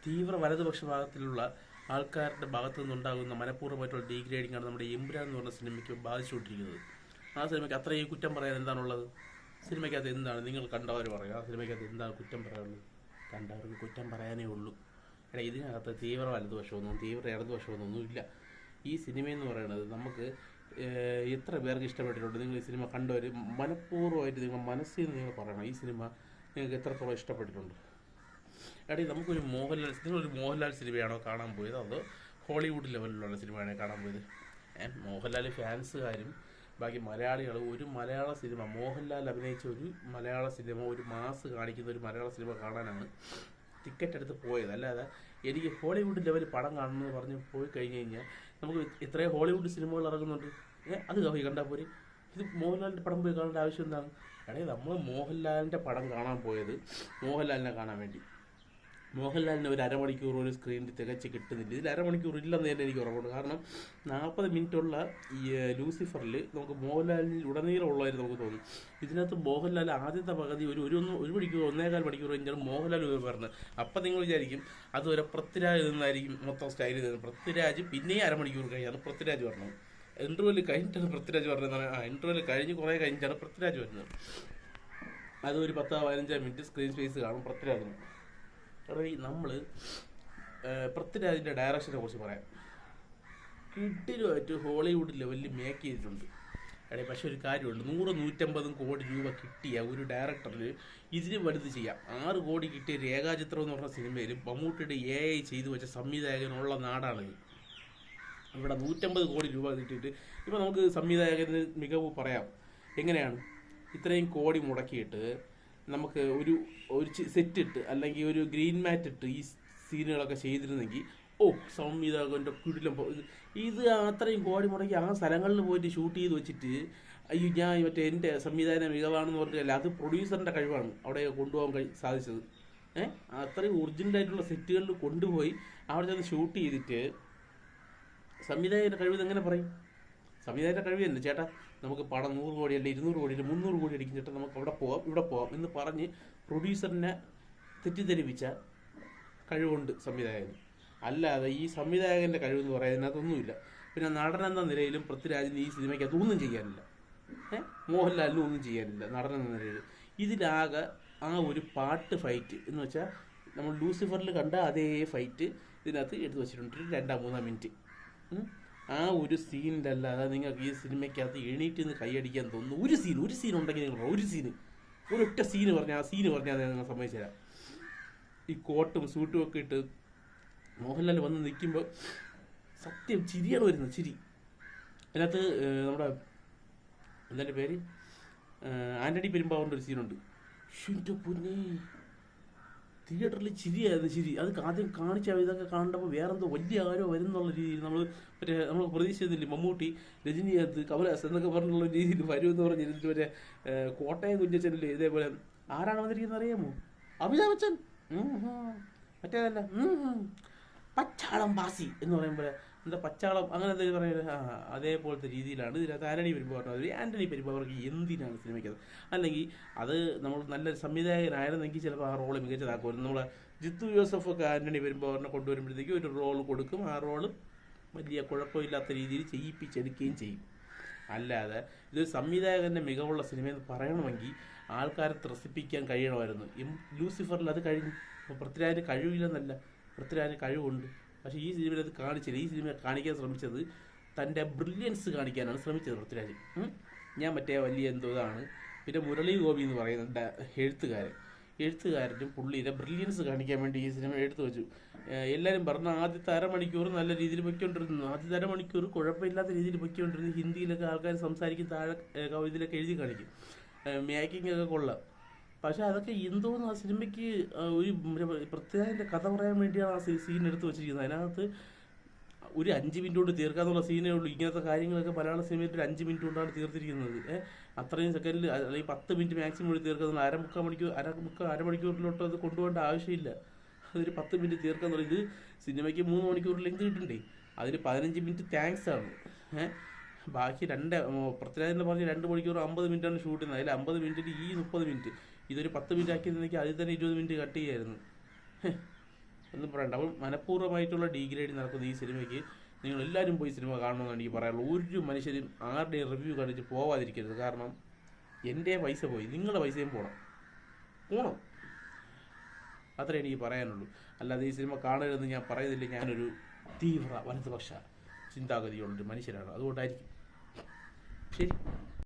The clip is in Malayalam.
തീവ്ര വലതുപക്ഷ ഭാഗത്തിലുള്ള ആൾക്കാരുടെ ഭാഗത്തു നിന്നുണ്ടാകുന്ന മനഃപൂർവ്വമായിട്ടുള്ള ഡീഗ്രേഡിംഗ് ആണ് നമ്മുടെ എമ്പുരാൻ എന്ന് പറഞ്ഞ സിനിമയ്ക്ക് ബാധിച്ചുകൊണ്ടിരിക്കുന്നത്. ആ സിനിമയ്ക്ക് അത്രയും കുറ്റം പറയാൻ എന്താണുള്ളത്? സിനിമയ്ക്കകത്ത് എന്താണ് നിങ്ങൾ കണ്ടവർ പറയുക? ആ സിനിമയ്ക്കകത്ത് എന്താണ് കുറ്റം പറയാനുള്ളത്? കണ്ടവർക്ക് കുറ്റം പറയാനേ ഉള്ളൂ. എടാ, ഇതിനകത്ത് തീവ്ര വലതുപക്ഷമൊന്നും തീവ്ര ഇടതുപക്ഷമൊന്നും ഇല്ല. ഈ സിനിമയെന്ന് പറയുന്നത് നമുക്ക് എത്ര പേർക്ക് ഇഷ്ടപ്പെട്ടിട്ടുണ്ട്? നിങ്ങൾ ഈ സിനിമ കണ്ടവർ മനഃപൂർവ്വമായിട്ട് നിങ്ങൾ മനസ്സിൽ നിന്ന് നിങ്ങൾ പറയണം, ഈ സിനിമ നിങ്ങൾക്ക് എത്രത്തോളം ഇഷ്ടപ്പെട്ടിട്ടുണ്ട്. എടീ, നിങ്ങളൊരു മോഹൻലാൽ സിനിമയാണോ കാണാൻ പോയത്, അതോ ഹോളിവുഡ് ലെവലിലുള്ള സിനിമയാണോ കാണാൻ പോയത്? മോഹൻലാൽ ഫാൻസുകാരും ബാക്കി മലയാളികൾ ഒരു മലയാള സിനിമ, മോഹൻലാൽ അഭിനയിച്ച ഒരു മലയാള സിനിമ, ഒരു മാസ് കാണിക്കുന്ന ഒരു മലയാള സിനിമ കാണാനാണ് ടിക്കറ്റ് എടുത്ത് പോയത്. അല്ലാതെ എനിക്ക് ഹോളിവുഡ് ലെവൽ പടം കാണണമെന്ന് പറഞ്ഞ് പോയി കഴിഞ്ഞ് കഴിഞ്ഞാൽ നമുക്ക് ഇത്രയും ഹോളിവുഡ് സിനിമകൾ ഇറങ്ങുന്നുണ്ട്, അത് കണ്ടാൽ പോരെ. ഇത് മോഹൻലാലിൻ്റെ പടം പോയി കാണേണ്ട ആവശ്യം എന്താണ്? എടേ, നമ്മൾ മോഹൻലാലിൻ്റെ പടം കാണാൻ പോയത് മോഹൻലാലിനെ കാണാൻ വേണ്ടി. മോഹൻലാലിന് ഒരു അരമണിക്കൂർ ഒരു സ്ക്രീനിൽ തികച്ച് കിട്ടുന്നില്ല. ഇതിൽ അരമണിക്കൂർ ഇല്ലെന്ന് തന്നെ എനിക്ക് ഉറപ്പുണ്ട്. കാരണം 40 മിനിറ്റുള്ള ഈ ലൂസിഫറിൽ നമുക്ക് മോഹൻലാലിന് ഉടനീളം ഉള്ളതായിരുന്നു നമുക്ക് തോന്നും. ഇതിനകത്ത് മോഹൻലാൽ ആദ്യത്തെ പകുതി ഒരു മണിക്കൂർ 1.25 മണിക്കൂർ കഴിഞ്ഞാണ് മോഹൻലാൽ പറഞ്ഞത്. അപ്പം നിങ്ങൾ വിചാരിക്കും അതുവരെ പൃഥ്വിരാജ് നിന്നായിരിക്കും മൊത്തം സ്റ്റൈൽ ചെയ്തത്. പൃഥ്വിരാജ് പിന്നെയും അരമണിക്കൂർ കഴിഞ്ഞാണ് പൃഥ്വിരാജ് പറഞ്ഞത്. ഇൻ്റർവെല് കഴിഞ്ഞിട്ടാണ് പൃഥ്വിരാജ് പറഞ്ഞത്. ഇൻ്റർവെല് കഴിഞ്ഞ് കുറേ കഴിഞ്ഞിട്ടാണ് പൃഥ്വിരാജ് വരുന്നത്. അത് ഒരു 10-15 മിനിറ്റ് സ്ക്രീൻ സ്പേസ് കാണും പൃഥ്വിരാജിന്. നമ്മൾ പൃഥ്വിരാജിൻ്റെ ഡയറക്ഷനെ കുറിച്ച് പറയാം. കിഡിലുമായിട്ട് ഹോളിവുഡ് ലെവലിൽ മേക്ക് ചെയ്തിട്ടുണ്ട്. പക്ഷെ ഒരു കാര്യമുണ്ട്, 100-150 കോടി രൂപ കിട്ടിയ ഒരു ഡയറക്ടറിന് ഇതിന് വലുത് ചെയ്യാം. 6 കോടി കിട്ടിയ രേഖാചിത്രം എന്ന് പറഞ്ഞ സിനിമയിൽ മമ്മൂട്ടിയുടെ AI ചെയ്തു വെച്ച സംവിധായകനുള്ള നാടാണിത്. ഇവിടെ 150 കോടി രൂപ കിട്ടിയിട്ട് ഇപ്പോൾ നമുക്ക് സംവിധായകന് മികവ് പറയാം. എങ്ങനെയാണ് ഇത്രയും കോടി മുടക്കിയിട്ട് നമുക്ക് ഒരു സെറ്റ് ഇട്ട് അല്ലെങ്കിൽ ഒരു ഗ്രീൻ മാറ്റ് ഇട്ട് ഈ സീനുകളൊക്കെ ചെയ്തിരുന്നെങ്കിൽ സംവിധായകൻ്റെ കിടിലം. ഇത് അത്രയും കോടി മുടക്കി ആ സ്ഥലങ്ങളിൽ പോയിട്ട് ഷൂട്ട് ചെയ്ത് വെച്ചിട്ട് ഞാൻ മറ്റേ എൻ്റെ സംവിധാന മികവാണെന്ന് പറഞ്ഞില്ല, അത് പ്രൊഡ്യൂസറിൻ്റെ കഴിവാണ് അവിടെ കൊണ്ടുപോകാൻ സാധിച്ചത്. അത്രയും ഒറിജിനലായിട്ടുള്ള സെറ്റുകളിൽ കൊണ്ടുപോയി അവിടെ ചെന്ന് ഷൂട്ട് ചെയ്തിട്ട് സംവിധായകൻ്റെ കഴിവ് എങ്ങനെ പറയും? സംവിധായകൻ്റെ കഴിവ് തന്നെ, ചേട്ടാ നമുക്ക് പടം 100 കോടി അല്ല 200 കോടി അല്ല 300 കോടി അടിക്കും ചേട്ടാ, നമുക്ക് അവിടെ പോവാം ഇവിടെ പോവാം എന്ന് പറഞ്ഞ് പ്രൊഡ്യൂസറിനെ തെറ്റിദ്ധരിപ്പിച്ച കഴിവുണ്ട് സംവിധായകന്. അല്ലാതെ ഈ സംവിധായകൻ്റെ കഴിവെന്ന് പറയുന്നതിനകത്തൊന്നുമില്ല. പിന്നെ നടനെന്ന നിലയിലും പൃഥ്വിരാജിന് ഈ സിനിമയ്ക്ക് അതൊന്നും ചെയ്യാനില്ല, മോഹൻലാലിനും ഒന്നും ചെയ്യാനില്ല നടനെന്ന നിലയിൽ. ഇതിലാകെ ആ ഒരു പാട്ട് ഫൈറ്റ് എന്ന് വെച്ചാൽ നമ്മൾ ലൂസിഫറിൽ കണ്ട അതേ ഫൈറ്റ് ഇതിനകത്ത് എടുത്തു വെച്ചിട്ടുണ്ട് 2-3 മിനിറ്റ്. ആ ഒരു സീനിലല്ലാതെ നിങ്ങൾക്ക് ഈ സിനിമയ്ക്കകത്ത് എണീറ്റ് നിന്ന് കൈയടിക്കാൻ തോന്നുന്നു ഒരു സീൻ ഉണ്ടെങ്കിൽ നിങ്ങൾ ഒരൊറ്റ സീന് പറഞ്ഞാൽ ആ സീന് പറഞ്ഞാൽ നിങ്ങൾ സമ്മതിച്ചുതരാം. ഈ കോട്ടും സൂട്ടും ഒക്കെ ഇട്ട് മോഹൻലാൽ വന്ന് നിൽക്കുമ്പോൾ സത്യം ചിരിയാണ് വരുന്നത്, ചിരി. അതിനകത്ത് നമ്മുടെ എന്തായാലും പേര് ആൻ്റണി പെരുമ്പാവൂരിൻ്റെ ഒരു സീനുണ്ട്. എൻ്റെ പൊന്നേ, തിയേറ്ററിൽ ചിരിയായിരുന്നു, ചിരി. അത് ആദ്യം കാണിച്ച ഇതൊക്കെ കണ്ടപ്പോൾ വേറെന്തോ വലിയ ആരോ വരുന്നുള്ള രീതിയിൽ നമ്മൾ പ്രതീക്ഷിച്ചിരുന്നില്ല. മമ്മൂട്ടി, രജനികാന്ത്, കമലഹാസൻ എന്നൊക്കെ പറഞ്ഞുള്ള രീതിയിൽ വരുമെന്ന് പറഞ്ഞിരുന്നിട്ട് മറ്റേ കോട്ടയം കുഞ്ഞച്ചനിൽ ഇതേപോലെ ആരാണ് വന്നിരിക്കുന്നത് അറിയാമോ? അമിതാഭ് ബച്ചൻ. മറ്റേതല്ല, പച്ചാളം ബാസി എന്ന് പറയുമ്പോൾ എന്താ പച്ചാളം അങ്ങനെ എന്തെങ്കിലും പറയുന്നത്, അതേപോലത്തെ രീതിയിലാണ് ഇതിനകത്ത് ആന്റണി പെരുമ്പാവൂർ. ആന്റണി പെരുമ്പാവൂർക്ക് എന്തിനാണ് സിനിമയ്ക്കത്? അല്ലെങ്കിൽ അത് നമ്മൾ നല്ലൊരു സംവിധായകനായിരുന്നെങ്കിൽ ചിലപ്പോൾ ആ റോള് മികച്ചതാക്കുമായിരുന്നു. നമ്മളെ ജിത്തു ജോസഫൊക്കെ ആന്റണി പെരുമ്പാവൂരിനെ കൊണ്ടുവരുമ്പോഴത്തേക്കും ഒരു റോള് കൊടുക്കും, ആ റോള് വലിയ കുഴപ്പമില്ലാത്ത രീതിയിൽ ചെയ്യിപ്പിച്ചെടുക്കുകയും ചെയ്യും. അല്ലാതെ ഇതൊരു സംവിധായകൻ്റെ മികവുള്ള സിനിമയെന്ന് പറയണമെങ്കിൽ ആൾക്കാരെ ത്രസിപ്പിക്കാൻ കഴിയണമായിരുന്നു. ലൂസിഫറിൽ അത് കഴിഞ്ഞു. അപ്പോൾ പൃഥ്വിരാജിന് കഴിവില്ലെന്നല്ല, പൃഥ്വിരാജിന് കഴിവുണ്ട്. പക്ഷേ ഈ സിനിമയിൽ അത് കാണിച്ചില്ല. ഈ സിനിമ കാണിക്കാൻ ശ്രമിച്ചത് തൻ്റെ ബ്രില്യൻസ് കാണിക്കാനാണ് ശ്രമിച്ചത് പൃഥ്വിരാജ്. ഞാൻ മറ്റേ വലിയ ഇതാണ്. പിന്നെ മുരളി ഗോപി എന്ന് പറയുന്ന എഴുത്തുകാരനും പുള്ളിയുടെ ബ്രില്യൻസ് കാണിക്കാൻ വേണ്ടി ഈ സിനിമ എടുത്തു വെച്ചു. എല്ലാവരും പറഞ്ഞ ആദ്യത്തെ അരമണിക്കൂർ നല്ല രീതിയിൽ പൊയ്ക്കൊണ്ടിരുന്നു. ആദ്യത്തെ അരമണിക്കൂർ കുഴപ്പമില്ലാത്ത രീതിയിൽ പൊയ്ക്കൊണ്ടിരുന്നു. ഹിന്ദിയിലൊക്കെ ആൾക്കാർ സംസാരിക്കും, താഴെ കവിതയിലൊക്കെ എഴുതി കാണിക്കും, മേക്കിംഗ് ഒക്കെ കൊള്ളാം. പക്ഷെ അതൊക്കെ എന്തോന്ന് ആ സിനിമയ്ക്ക് ഒരു പൃഥ്വിരാജിൻ്റെ കഥ പറയാൻ വേണ്ടിയാണ് ആ സീൻ എടുത്ത് വെച്ചിരിക്കുന്നത്. അതിനകത്ത് ഒരു 5 മിനിറ്റ് കൊണ്ട് തീർക്കാന്നുള്ള സീനേ ഉള്ളൂ. ഇങ്ങനത്തെ കാര്യങ്ങളൊക്കെ മലയാള സിനിമയിൽ ഒരു 5 മിനിറ്റ് കൊണ്ടാണ് തീർത്തിരിക്കുന്നത്. അത്രയും സെക്കൻഡിൽ അല്ലെങ്കിൽ 10 മിനിറ്റ് മാക്സിമം കൂടി തീർക്കുന്നത്. അരമണിക്കൂറിലോട്ട് അത് കൊണ്ടുപോകേണ്ട ആവശ്യമില്ല. അതൊരു 10 മിനിറ്റ് തീർക്കാന്നുള്ള ഇത് സിനിമയ്ക്ക് 3 മണിക്കൂർ ലെങ്ത് കിട്ടണ്ടേ? അതിന് 15 മിനിറ്റ് താങ്ക്സ് ആണ്. ബാക്കി പൃഥ്വിരാജിനെ പറഞ്ഞ് 2 മണിക്കൂർ 50 മിനിറ്റാണ് ഷൂട്ട് ചെയ്യുന്നത്. അതിൽ 50 മിനിറ്റിൽ ഈ 30 മിനിറ്റ് ഇതൊരു 10 മിനിറ്റ് ആക്കിയിരുന്നെങ്കിൽ അതിൽ തന്നെ 20 മിനിറ്റ് കട്ട് ചെയ്യായിരുന്നു. ഒന്നും പറയണ്ട. അപ്പം മനഃപൂർവ്വമായിട്ടുള്ള ഡീഗ്രേഡിങ് നടക്കുന്ന ഈ സിനിമയ്ക്ക് നിങ്ങൾ എല്ലാവരും പോയി സിനിമ കാണണമെന്നാണ് എനിക്ക് പറയാനുള്ളത്. ഒരു മനുഷ്യരും ആരുടെയും റിവ്യൂ കണ്ടിട്ട് പോവാതിരിക്കരുത്. കാരണം എൻ്റെ പൈസ പോയി, നിങ്ങളുടെ പൈസയും പോകണം. അത്രേ എനിക്ക് പറയാനുള്ളൂ. അല്ലാതെ ഈ സിനിമ കാണരുതെന്ന് ഞാൻ പറയുന്നില്ല. ഞാനൊരു തീവ്ര വലതുപക്ഷ ചിന്താഗതിയുള്ളൊരു മനുഷ്യനാണ്, അതുകൊണ്ടായിരിക്കും. ശരി.